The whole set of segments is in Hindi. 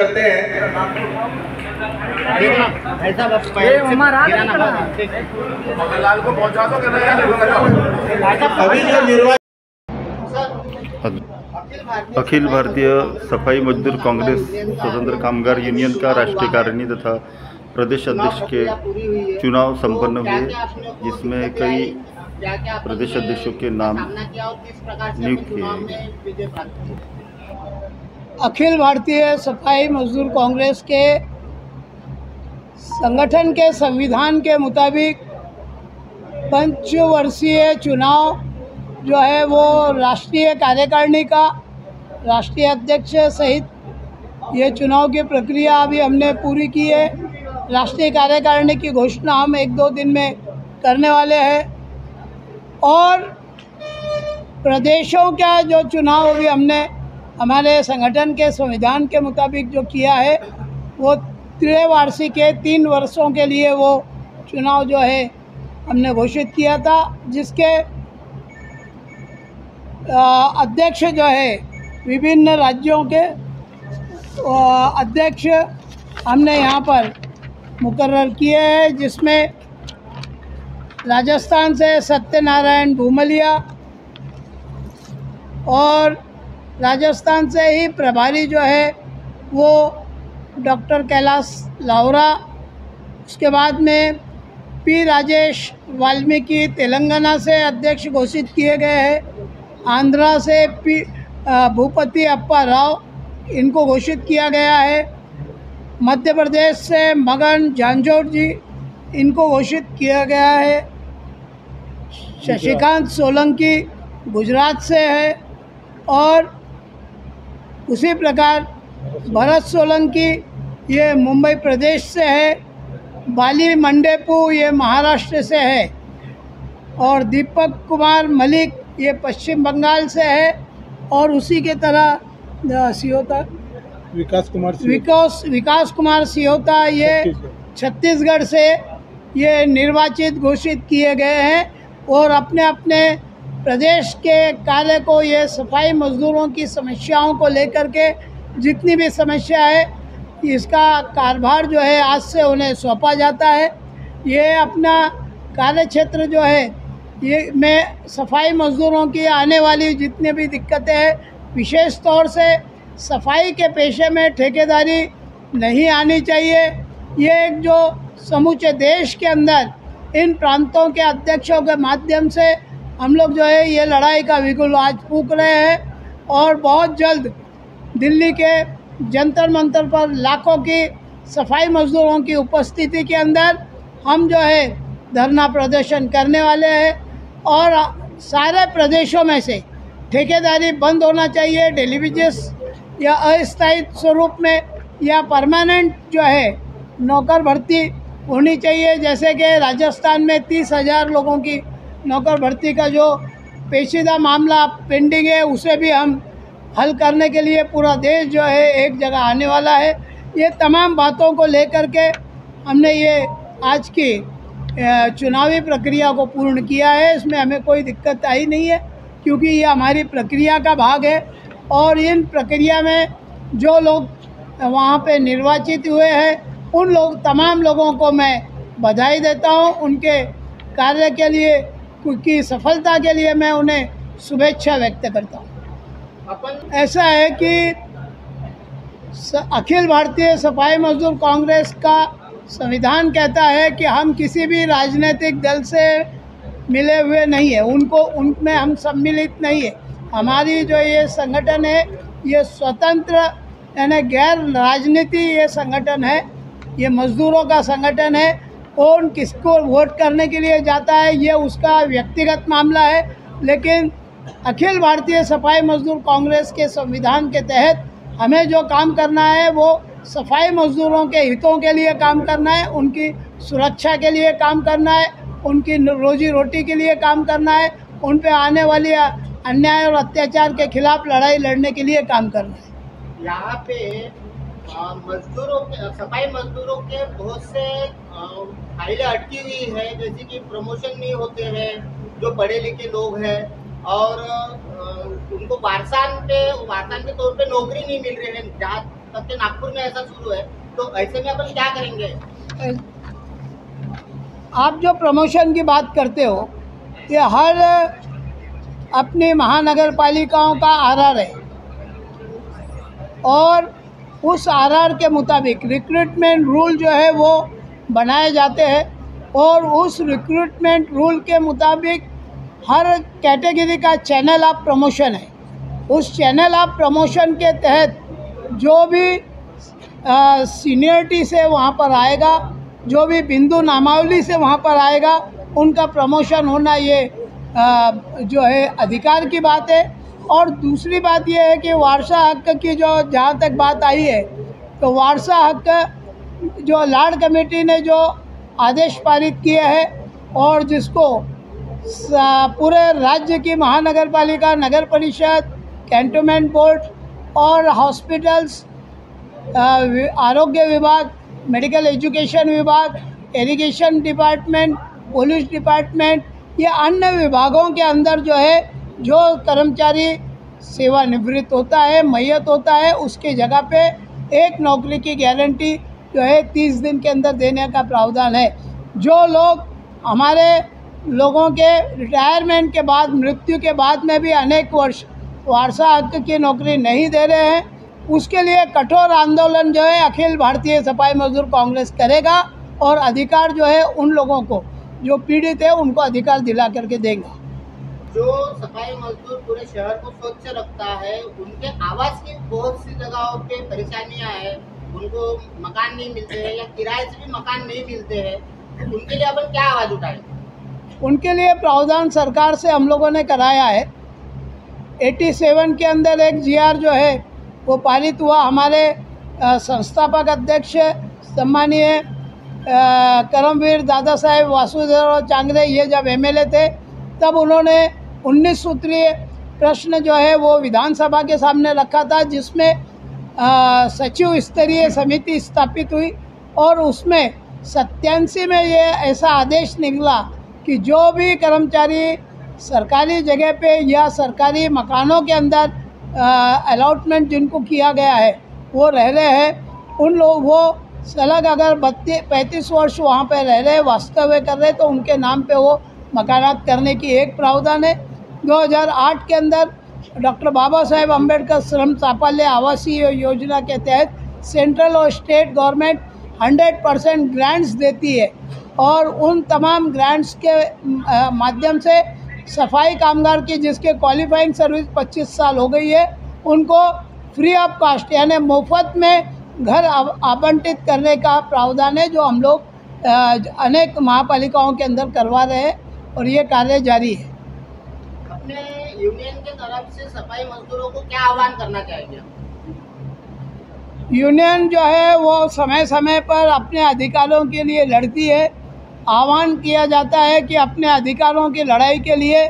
करते हैं। लाल को पहुंचा दो अभी जो निर्वाचन अखिल भारतीय सफाई मजदूर कांग्रेस स्वतंत्र कामगार यूनियन का राष्ट्रीय कार्यकारिणी तथा प्रदेश अध्यक्ष के चुनाव संपन्न हुए, जिसमें कई प्रदेश अध्यक्षों के नाम नियुक्त किए गए। अखिल भारतीय सफाई मजदूर कांग्रेस के संगठन के संविधान के मुताबिक पंचवर्षीय चुनाव जो है वो राष्ट्रीय कार्यकारिणी का राष्ट्रीय अध्यक्ष सहित ये चुनाव की प्रक्रिया अभी हमने पूरी की है। राष्ट्रीय कार्यकारिणी की घोषणा हम 1-2 दिन में करने वाले हैं और प्रदेशों का जो चुनाव अभी हमने हमारे संगठन के संविधान के मुताबिक जो किया है वो त्रैवार्षिक है, 3 वर्षों के लिए वो चुनाव जो है हमने घोषित किया था, जिसके अध्यक्ष जो है विभिन्न राज्यों के अध्यक्ष हमने यहाँ पर मुकर्रर किए हैं, जिसमें राजस्थान से सत्यनारायण भूमलिया और राजस्थान से ही प्रभारी जो है वो डॉक्टर कैलाश लावरा, उसके बाद में पी राजेश वाल्मीकि तेलंगाना से अध्यक्ष घोषित किए गए हैं, आंध्रा से भूपति अप्पा राव इनको घोषित किया गया है, मध्य प्रदेश से मगन झांझोर जी इनको घोषित किया गया है, शशिकांत सोलंकी गुजरात से है और उसी प्रकार भरत सोलंकी ये मुंबई प्रदेश से है, बाली मंडेपू ये महाराष्ट्र से है और दीपक कुमार मलिक ये पश्चिम बंगाल से है और उसी के तरह सियोता विकास कुमार सियोता ये छत्तीसगढ़ से ये निर्वाचित घोषित किए गए हैं और अपने अपने प्रदेश के कार्य को ये सफाई मजदूरों की समस्याओं को लेकर के जितनी भी समस्या है इसका कार्यभार जो है आज से उन्हें सौंपा जाता है। ये अपना कार्य क्षेत्र जो है ये में सफाई मजदूरों की आने वाली जितनी भी दिक्कतें हैं, विशेष तौर से सफाई के पेशे में ठेकेदारी नहीं आनी चाहिए। ये एक जो समूचे देश के अंदर इन प्रांतों के अध्यक्षों के माध्यम से हम लोग जो है ये लड़ाई का बिगुल आज फूंक रहे हैं और बहुत जल्द दिल्ली के जंतर मंतर पर लाखों की सफाई मजदूरों की उपस्थिति के अंदर हम जो है धरना प्रदर्शन करने वाले हैं और सारे प्रदेशों में से ठेकेदारी बंद होना चाहिए, डेली बेसिस या अस्थायी स्वरूप में या परमानेंट जो है नौकर भर्ती होनी चाहिए। जैसे कि राजस्थान में 30,000 लोगों की नौकर भर्ती का जो पेचीदा मामला पेंडिंग है उसे भी हम हल करने के लिए पूरा देश जो है एक जगह आने वाला है। ये तमाम बातों को लेकर के हमने ये आज की चुनावी प्रक्रिया को पूर्ण किया है। इसमें हमें कोई दिक्कत आई नहीं है क्योंकि ये हमारी प्रक्रिया का भाग है और इन प्रक्रिया में जो लोग वहाँ पे निर्वाचित हुए हैं उन लोग तमाम लोगों को मैं बधाई देता हूँ, उनके कार्य के लिए की सफलता के लिए मैं उन्हें शुभेच्छा व्यक्त करता हूँ। ऐसा है कि अखिल भारतीय सफाई मजदूर कांग्रेस का संविधान कहता है कि हम किसी भी राजनीतिक दल से मिले हुए नहीं है, उनमें हम सम्मिलित नहीं है। हमारी जो ये संगठन है ये स्वतंत्र यानी गैर राजनीति ये संगठन है, ये मजदूरों का संगठन है। कौन किसको वोट करने के लिए जाता है ये उसका व्यक्तिगत मामला है, लेकिन अखिल भारतीय सफाई मजदूर कांग्रेस के संविधान के तहत हमें जो काम करना है वो सफाई मजदूरों के हितों के लिए काम करना है, उनकी सुरक्षा के लिए काम करना है, उनकी रोजी रोटी के लिए काम करना है, उन पे आने वाली अन्याय और अत्याचार के खिलाफ लड़ाई लड़ने के लिए काम करना है। यहाँ पे मजदूरों के सफाई मजदूरों के बहुत से फाइलें अटकी हुई है, जैसे कि प्रमोशन नहीं होते हैं, जो पढ़े लिखे लोग हैं और उनको वारसान के तौर पे नौकरी नहीं मिल रही है। तब से नागपुर में ऐसा शुरू है, तो ऐसे में अपन क्या करेंगे? आप जो प्रमोशन की बात करते हो, ये हर अपनी महानगर पालिकाओं का आरआर है और उस आरआर के मुताबिक रिक्रूटमेंट रूल जो है वो बनाए जाते हैं और उस रिक्रूटमेंट रूल के मुताबिक हर कैटेगरी का चैनल ऑफ प्रमोशन है। उस चैनल ऑफ प्रमोशन के तहत जो भी सीनियरिटी से वहाँ पर आएगा, जो भी बिंदु नामावली से वहाँ पर आएगा, उनका प्रमोशन होना ये जो है अधिकार की बात है। और दूसरी बात ये है कि वारसा हक की जो जहाँ तक बात आई है, तो वारसा हक जो लाड़ कमेटी ने जो आदेश पारित किया है और जिसको पूरे राज्य की महानगर पालिका, नगर परिषद, कैंटोनमेंट बोर्ड और हॉस्पिटल्स, आरोग्य विभाग, मेडिकल एजुकेशन विभाग, इरिगेशन डिपार्टमेंट, पुलिस डिपार्टमेंट, ये अन्य विभागों के अंदर जो है जो कर्मचारी सेवानिवृत्त होता है, मैयत होता है, उसके जगह पे एक नौकरी की गारंटी जो है 30 दिन के अंदर देने का प्रावधान है। जो लोग हमारे लोगों के रिटायरमेंट के बाद, मृत्यु के बाद में भी अनेक वर्ष वारसा हक की नौकरी नहीं दे रहे हैं, उसके लिए कठोर आंदोलन जो है अखिल भारतीय सफाई मजदूर कांग्रेस करेगा और अधिकार जो है उन लोगों को जो पीड़ित है उनको अधिकार दिला करके देगा। जो सफाई मजदूर पूरे शहर को स्वच्छ रखता है, उनके आवास की बहुत सी जगहों पे परेशानियां हैं, उनको मकान नहीं मिलते हैं या किराए से भी मकान नहीं मिलते हैं, उनके लिए अपन क्या आवाज़ उठाएं? उनके लिए प्रावधान सरकार से हम लोगों ने कराया है। 87 के अंदर एक जीआर जो है वो पारित हुआ। हमारे संस्थापक अध्यक्ष सम्मानीय करमवीर दादा साहेब वासुदेव चांगरे ये जब एमएलए थे तब उन्होंने 19 सूत्रीय प्रश्न जो है वो विधानसभा के सामने रखा था, जिसमें सचिव स्तरीय समिति स्थापित हुई और उसमें 87 में ये ऐसा आदेश निकला कि जो भी कर्मचारी सरकारी जगह पे या सरकारी मकानों के अंदर अलॉटमेंट जिनको किया गया है वो रह रहे हैं, उन लोग वो सलग अगर 35 वर्ष वहाँ पे रह रहे, वास्तव्य कर रहे, तो उनके नाम पे वो मकानात करने की एक प्रावधान है। 2008 के अंदर डॉक्टर बाबा साहेब अम्बेडकर श्रम साफल्य आवासीय योजना के तहत सेंट्रल और स्टेट गवर्नमेंट 100% ग्रांट्स देती है और उन तमाम ग्रांट्स के माध्यम से सफाई कामगार की जिसके क्वालिफाइंग सर्विस 25 साल हो गई है, उनको फ्री ऑफ कास्ट यानी मुफ्त में घर आवंटित करने का प्रावधान है, जो हम लोग अनेक महापालिकाओं के अंदर करवा रहे हैं और ये कार्य जारी है। अपने यूनियन के तरफ से सफाई मजदूरों को क्या आह्वान करना चाहेंगे? यूनियन जो है वो समय समय पर अपने अधिकारों के लिए लड़ती है। आह्वान किया जाता है कि अपने अधिकारों की लड़ाई के लिए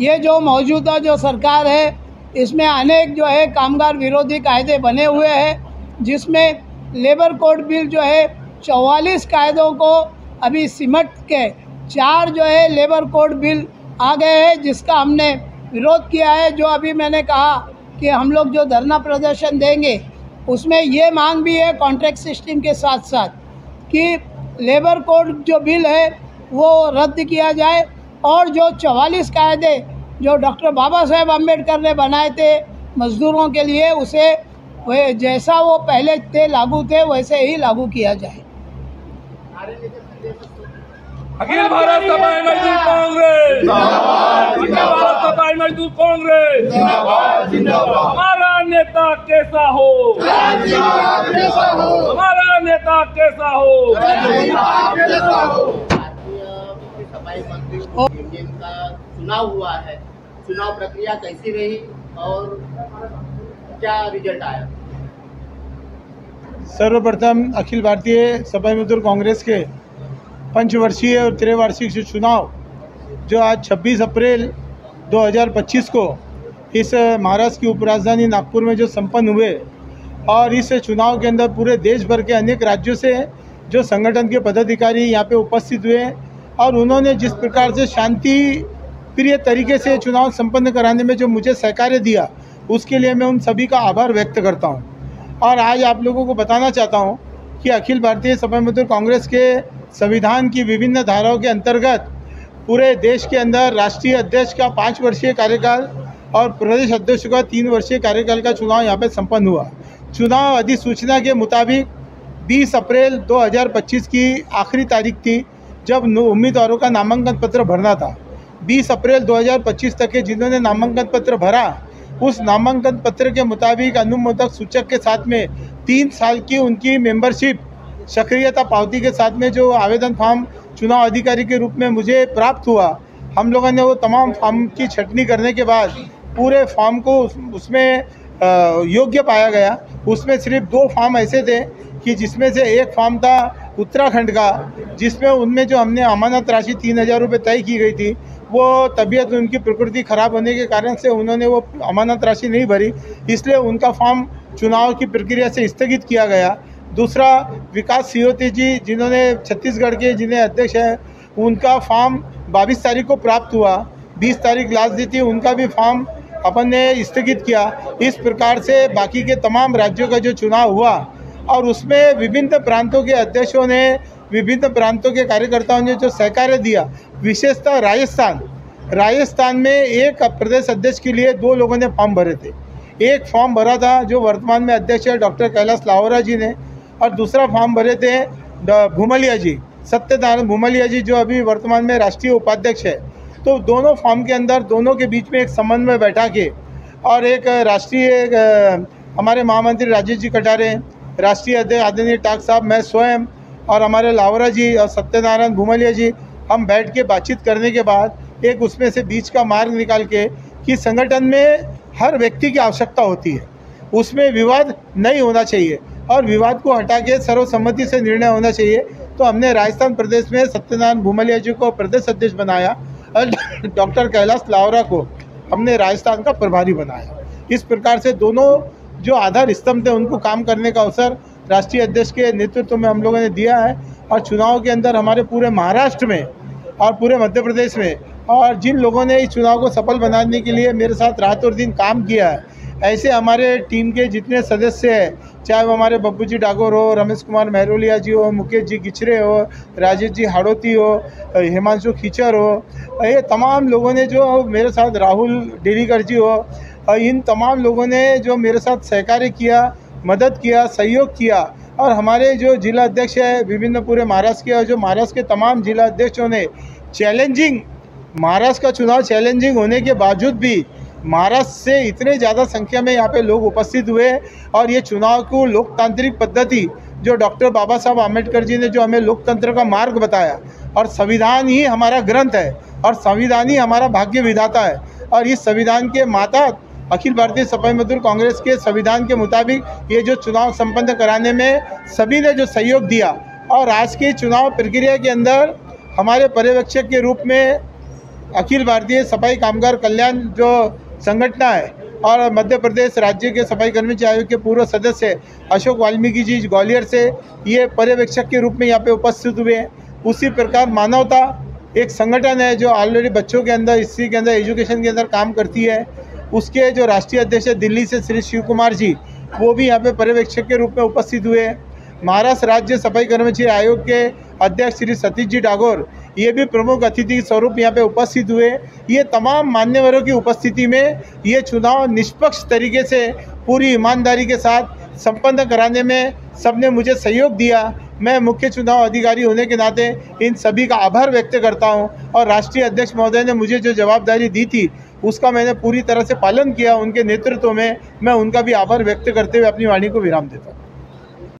ये जो मौजूदा जो सरकार है इसमें अनेक जो है कामगार विरोधी कायदे बने हुए हैं, जिसमें लेबर कोड बिल जो है 44 कायदों को अभी सिमट के 4 जो है लेबर कोड बिल आ गए हैं, जिसका हमने विरोध किया है। जो अभी मैंने कहा कि हम लोग जो धरना प्रदर्शन देंगे उसमें ये मांग भी है कॉन्ट्रैक्ट सिस्टम के साथ साथ कि लेबर कोड जो बिल है वो रद्द किया जाए और जो 44 कायदे जो डॉक्टर बाबा साहेब अम्बेडकर ने बनाए थे मजदूरों के लिए, उसे वे जैसा वो पहले थे लागू थे वैसे ही लागू किया जाए। अखिल भारत सफाई मजदूर कांग्रेस जिंदाबाद, सफाई मजदूर कांग्रेस जिंदाबाद। हमारा नेता कैसा हो, हमारा नेता कैसा हो। भारतीय सफाई मजदूर यूनियन का चुनाव हुआ है, चुनाव प्रक्रिया कैसी रही और क्या रिजल्ट आया? सर्वप्रथम अखिल भारतीय सफाई मजदूर कांग्रेस के पंचवर्षीय और त्रैवार्षिक चुनाव जो आज 26 अप्रैल 2025 को इस महाराष्ट्र की उपराजधानी नागपुर में जो संपन्न हुए, और इस चुनाव के अंदर पूरे देश भर के अनेक राज्यों से जो संगठन के पदाधिकारी यहाँ पे उपस्थित हुए और उन्होंने जिस प्रकार से शांति प्रिय तरीके से चुनाव संपन्न कराने में जो मुझे सहकार्य दिया, उसके लिए मैं उन सभी का आभार व्यक्त करता हूँ। और आज आप लोगों को बताना चाहता हूँ कि अखिल भारतीय सफाई मजदूर कांग्रेस के संविधान की विभिन्न धाराओं के अंतर्गत पूरे देश के अंदर राष्ट्रीय अध्यक्ष का 5 वर्षीय कार्यकाल और प्रदेश अध्यक्ष का 3 वर्षीय कार्यकाल का चुनाव यहाँ पे संपन्न हुआ। चुनाव अधिसूचना के मुताबिक 20 अप्रैल 2025 की आखिरी तारीख थी जब उम्मीदवारों का नामांकन पत्र भरना था। 20 अप्रैल 2025 तक के जिन्होंने नामांकन पत्र भरा, उस नामांकन पत्र के मुताबिक अनुमोदक सूचक के साथ में 3 साल की उनकी मेंबरशिप सक्रियता पावती के साथ में जो आवेदन फॉर्म चुनाव अधिकारी के रूप में मुझे प्राप्त हुआ, हम लोगों ने वो तमाम फॉर्म की छटनी करने के बाद पूरे फॉर्म को उसमें योग्य पाया गया। उसमें सिर्फ 2 फॉर्म ऐसे थे कि जिसमें से एक फॉर्म था उत्तराखंड का, जिसमें उनमें जो हमने अमानत राशि 3,000 रुपये तय की गई थी, वो तबीयत उनकी प्रकृति ख़राब होने के कारण से उन्होंने वो अमानत राशि नहीं भरी, इसलिए उनका फॉर्म चुनाव की प्रक्रिया से स्थगित किया गया। दूसरा, विकास सियोती जी जिन्होंने छत्तीसगढ़ के जिन्हें अध्यक्ष हैं, उनका फॉर्म 22 तारीख को प्राप्त हुआ, 20 तारीख लास्ट दी थी, उनका भी फॉर्म अपन ने स्थगित किया। इस प्रकार से बाकी के तमाम राज्यों का जो चुनाव हुआ और उसमें विभिन्न प्रांतों के अध्यक्षों ने, विभिन्न प्रांतों के कार्यकर्ताओं ने जो सहकार्य दिया, विशेषतः राजस्थान में एक प्रदेश अध्यक्ष के लिए 2 लोगों ने फॉर्म भरे थे। एक फॉर्म भरा था जो वर्तमान में अध्यक्ष है डॉक्टर कैलाश लाहौरा जी ने, और दूसरा फॉर्म भरे थे भूमलिया जी, सत्यनारायण भूमलिया जी, जो अभी वर्तमान में राष्ट्रीय उपाध्यक्ष है। तो दोनों फॉर्म के अंदर दोनों के बीच में एक समन्वय बैठा के और एक राष्ट्रीय हमारे महामंत्री राजेश जी कटारे, राष्ट्रीय अध्यक्ष आदरणीय टाक साहब, मैं स्वयं और हमारे लावरा जी और सत्यनारायण भूमलिया जी, हम बैठ के बातचीत करने के बाद एक उसमें से बीच का मार्ग निकाल के कि संगठन में हर व्यक्ति की आवश्यकता होती है, उसमें विवाद नहीं होना चाहिए और विवाद को हटा के सर्वसम्मति से निर्णय होना चाहिए। तो हमने राजस्थान प्रदेश में सत्यनारायण भूमलिया जी को प्रदेश अध्यक्ष बनाया और डॉक्टर कैलाश लाहौरा को हमने राजस्थान का प्रभारी बनाया। इस प्रकार से दोनों जो आधार स्तंभ थे उनको काम करने का अवसर राष्ट्रीय अध्यक्ष के नेतृत्व में हम लोगों ने दिया है। और चुनाव के अंदर हमारे पूरे महाराष्ट्र में और पूरे मध्य प्रदेश में और जिन लोगों ने इस चुनाव को सफल बनाने के लिए मेरे साथ रात और दिन काम किया है, ऐसे हमारे टीम के जितने सदस्य हैं, चाहे वो हमारे बब्बू जी डागोर हो, रमेश कुमार महरोलिया जी हो, मुकेश जी गिचरे हो, राजेश जी हाड़ोती हो, हिमांशु खीचर हो, ये तमाम लोगों ने जो मेरे साथ, राहुल डेलीकर जी हो, इन तमाम लोगों ने जो मेरे साथ सहकार्य किया, मदद किया, सहयोग किया। और हमारे जो जिला अध्यक्ष है विभिन्न पूरे महाराष्ट्र के, और जो महाराष्ट्र के तमाम जिला अध्यक्षों ने चैलेंजिंग, महाराष्ट्र का चुनाव चैलेंजिंग होने के बावजूद भी महाराष्ट्र से इतने ज़्यादा संख्या में यहाँ पे लोग उपस्थित हुए और ये चुनाव को लोकतांत्रिक पद्धति जो डॉक्टर बाबा साहब आम्बेडकर जी ने जो हमें लोकतंत्र का मार्ग बताया, और संविधान ही हमारा ग्रंथ है और संविधान ही हमारा भाग्य विधाता है, और इस संविधान के माता अखिल भारतीय सफाई मजदूर कांग्रेस के संविधान के मुताबिक ये जो चुनाव संपन्न कराने में सभी ने जो सहयोग दिया। और आज की चुनाव प्रक्रिया के अंदर हमारे पर्यवेक्षक के रूप में अखिल भारतीय सफाई कामगार कल्याण जो संगठन है और मध्य प्रदेश राज्य के सफाई कर्मचारी आयोग के पूर्व सदस्य अशोक वाल्मीकि जी ग्वालियर से ये पर्यवेक्षक के रूप में यहाँ पे उपस्थित हुए हैं। उसी प्रकार मानवता एक संगठन है जो ऑलरेडी बच्चों के अंदर, हिस्ट्री के अंदर, एजुकेशन के अंदर काम करती है, उसके जो राष्ट्रीय अध्यक्ष है दिल्ली से श्री शिव कुमार जी, वो भी यहाँ पे पर्यवेक्षक के रूप में उपस्थित हुए। महाराष्ट्र राज्य सफाई कर्मचारी आयोग के अध्यक्ष श्री सतीश जी डागोर, ये भी प्रमुख अतिथि स्वरूप यहाँ पे उपस्थित हुए। ये तमाम मान्यवरों की उपस्थिति में ये चुनाव निष्पक्ष तरीके से पूरी ईमानदारी के साथ संपन्न कराने में सबने मुझे सहयोग दिया। मैं मुख्य चुनाव अधिकारी होने के नाते इन सभी का आभार व्यक्त करता हूं और राष्ट्रीय अध्यक्ष महोदय ने मुझे जो जवाबदारी दी थी उसका मैंने पूरी तरह से पालन किया। उनके नेतृत्व में मैं उनका भी आभार व्यक्त करते हुए अपनी वाणी को विराम देता हूँ।